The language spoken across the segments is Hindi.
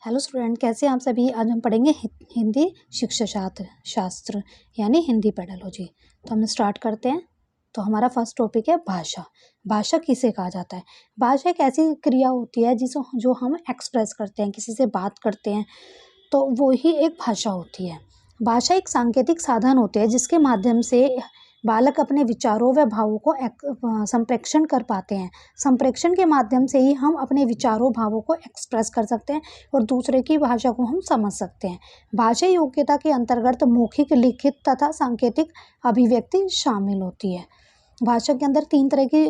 हेलो स्टूडेंट, कैसे हैं आप सभी। आज हम पढ़ेंगे हिंदी शिक्षा शास्त्र यानी हिंदी पेडालॉजी। तो हम स्टार्ट करते हैं। तो हमारा फर्स्ट टॉपिक है भाषा। भाषा किसे कहा जाता है? भाषा एक ऐसी क्रिया होती है जो हम एक्सप्रेस करते हैं, किसी से बात करते हैं, तो वो ही एक भाषा होती है। भाषा एक सांकेतिक साधन होते हैं जिसके माध्यम से बालक अपने विचारों व भावों को संप्रेषण कर पाते हैं। संप्रेषण के माध्यम से ही हम अपने विचारों भावों को एक्सप्रेस कर सकते हैं और दूसरे की भाषा को हम समझ सकते हैं। भाषा योग्यता के अंतर्गत मौखिक, लिखित तथा सांकेतिक अभिव्यक्ति शामिल होती है। भाषा के अंदर 3 तरह की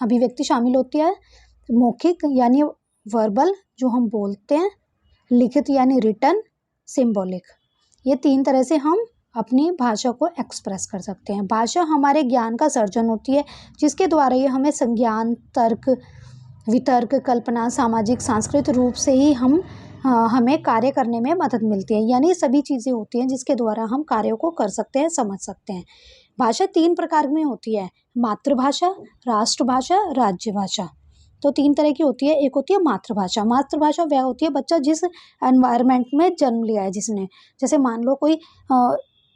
अभिव्यक्ति शामिल होती है। मौखिक यानी वर्बल जो हम बोलते हैं, लिखित यानी रिटन, सिंबॉलिक। ये 3 तरह से हम अपनी भाषा को एक्सप्रेस कर सकते हैं। भाषा हमारे ज्ञान का सर्जन होती है जिसके द्वारा ये हमें संज्ञान, तर्क, वितर्क, कल्पना, सामाजिक, सांस्कृतिक रूप से ही हमें कार्य करने में मदद मिलती है। यानी सभी चीज़ें होती हैं जिसके द्वारा हम कार्यों को कर सकते हैं, समझ सकते हैं। भाषा 3 प्रकार में होती है: मातृभाषा, राष्ट्रभाषा, राज्य भाषा। तो 3 तरह की होती है। एक होती है मातृभाषा। मातृभाषा वह होती है बच्चा जिस एनवायरनमेंट में जन्म लिया है जिसने, जैसे मान लो कोई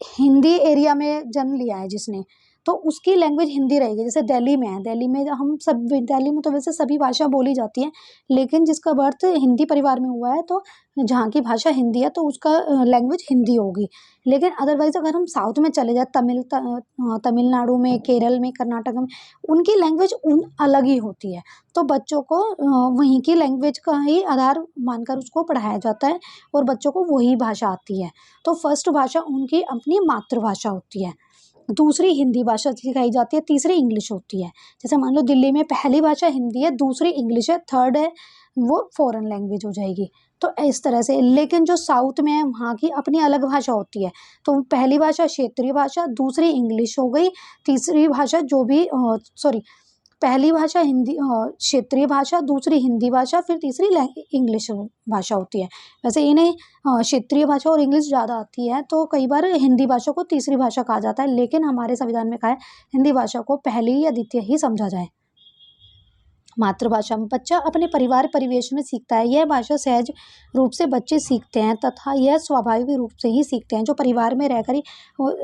हिंदी एरिया में जन्म लिया है जिसने, तो उसकी लैंग्वेज हिंदी रहेगी। जैसे दिल्ली में है, दिल्ली में दिल्ली में तो वैसे सभी भाषा बोली जाती है, लेकिन जिसका बर्थ हिंदी परिवार में हुआ है तो जहाँ की भाषा हिंदी है तो उसका लैंग्वेज हिंदी होगी। लेकिन अदरवाइज अगर हम साउथ में चले जाए, तमिलनाडु में, केरल में, कर्नाटक में, उनकी लैंग्वेज अलग ही होती है। तो बच्चों को वहीं की लैंग्वेज का ही आधार मानकर उसको पढ़ाया जाता है और बच्चों को वही भाषा आती है। तो फर्स्ट भाषा उनकी अपनी मातृभाषा होती है, दूसरी हिंदी भाषा सिखाई जाती है, तीसरी इंग्लिश होती है। जैसे मान लो दिल्ली में पहली भाषा हिंदी है, दूसरी इंग्लिश है, थर्ड है वो फॉरेन लैंग्वेज हो जाएगी। तो इस तरह से। लेकिन जो साउथ में है वहाँ की अपनी अलग भाषा होती है। तो पहली भाषा क्षेत्रीय भाषा, दूसरी इंग्लिश हो गई, तीसरी भाषा पहली भाषा हिंदी क्षेत्रीय भाषा, दूसरी हिंदी भाषा, फिर तीसरी इंग्लिश भाषा होती है। वैसे इन्हें क्षेत्रीय भाषा और इंग्लिश ज़्यादा आती है, तो कई बार हिंदी भाषा को तीसरी भाषा कहा जाता है, लेकिन हमारे संविधान में कहा है हिंदी भाषा को पहली या द्वितीय ही समझा जाए। मातृभाषा में बच्चा अपने परिवार परिवेश में सीखता है। यह भाषा सहज रूप से बच्चे सीखते हैं तथा यह स्वाभाविक रूप से ही सीखते हैं। जो परिवार में रहकर ही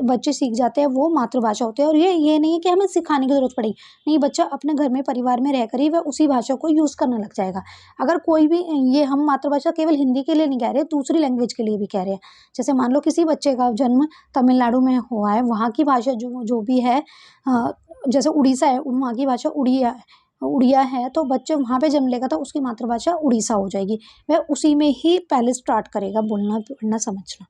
बच्चे सीख जाते हैं वो मातृभाषा होती है। और ये नहीं है कि हमें सिखाने की जरूरत पड़ेगी, नहीं, बच्चा अपने घर में परिवार में रहकर ही वह उसी भाषा को यूज़ करने लग जाएगा। अगर कोई भी, ये हम मातृभाषा केवल हिंदी के लिए नहीं कह रहे, दूसरी लैंग्वेज के लिए भी कह रहे हैं। जैसे मान लो किसी बच्चे का जन्म तमिलनाडु में हुआ है, वहाँ की भाषा जो भी है, जैसे उड़ीसा है, वहाँ की भाषा उड़िया है, तो बच्चे वहाँ पे जन्म लेगा तो उसकी मातृभाषा उड़ीसा हो जाएगी। वह उसी में ही पहले स्टार्ट करेगा बोलना, पढ़ना, समझना।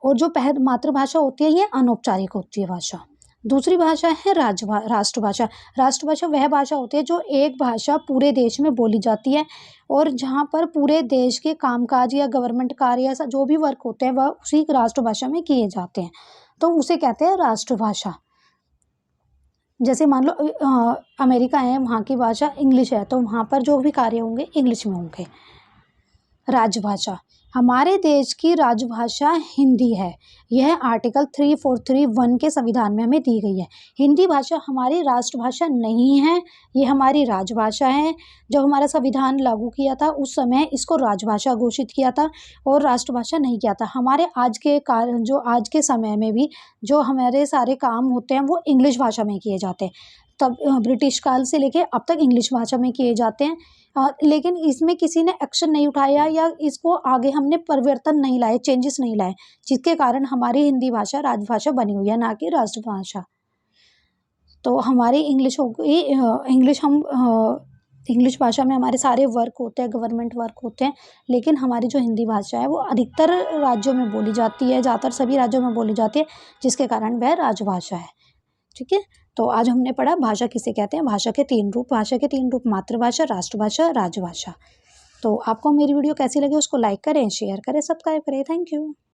और जो मातृभाषा होती है ये अनौपचारिक होती है भाषा। दूसरी भाषा है राष्ट्रभाषा। राष्ट्रभाषा वह भाषा होती है जो एक भाषा पूरे देश में बोली जाती है और जहाँ पर पूरे देश के कामकाज या गवर्नमेंट कार्य ऐसा जो भी वर्क होते हैं वह उसी राष्ट्रभाषा में किए जाते हैं, तो उसे कहते हैं राष्ट्रभाषा। जैसे मान लो अमेरिका है, वहाँ की भाषा इंग्लिश है, तो वहाँ पर जो भी कार्य होंगे इंग्लिश में होंगे। राजभाषा, हमारे देश की राजभाषा हिंदी है। यह आर्टिकल 3431 के संविधान में हमें दी गई है। हिंदी भाषा हमारी राष्ट्रभाषा नहीं है, ये हमारी राजभाषा है। जब हमारा संविधान लागू किया था उस समय इसको राजभाषा घोषित किया था और राष्ट्रभाषा नहीं किया था। हमारे आज के समय में भी जो हमारे सारे काम होते हैं वो इंग्लिश भाषा में किए जाते हैं। तब ब्रिटिश काल से लेके अब तक इंग्लिश भाषा में किए जाते हैं, लेकिन इसमें किसी ने एक्शन नहीं उठाया या इसको आगे हमने परिवर्तन नहीं लाए, चेंजेस नहीं लाए, जिसके कारण हमारी हिंदी भाषा राजभाषा बनी हुई है, ना कि राष्ट्रभाषा। तो हमारी इंग्लिश हो गई, इंग्लिश भाषा में हमारे सारे वर्क होते हैं, गवर्नमेंट वर्क होते हैं, लेकिन हमारी जो हिंदी भाषा है वो अधिकतर राज्यों में बोली जाती है, ज़्यादातर सभी राज्यों में बोली जाती है, जिसके कारण वह राजभाषा है। ठीक है, तो आज हमने पढ़ा भाषा किसे कहते हैं। भाषा के 3 रूप, मातृभाषा, राष्ट्रभाषा, राजभाषा। तो आपको मेरी वीडियो कैसी लगी उसको लाइक करें, शेयर करें, सब्सक्राइब करें। Thank you.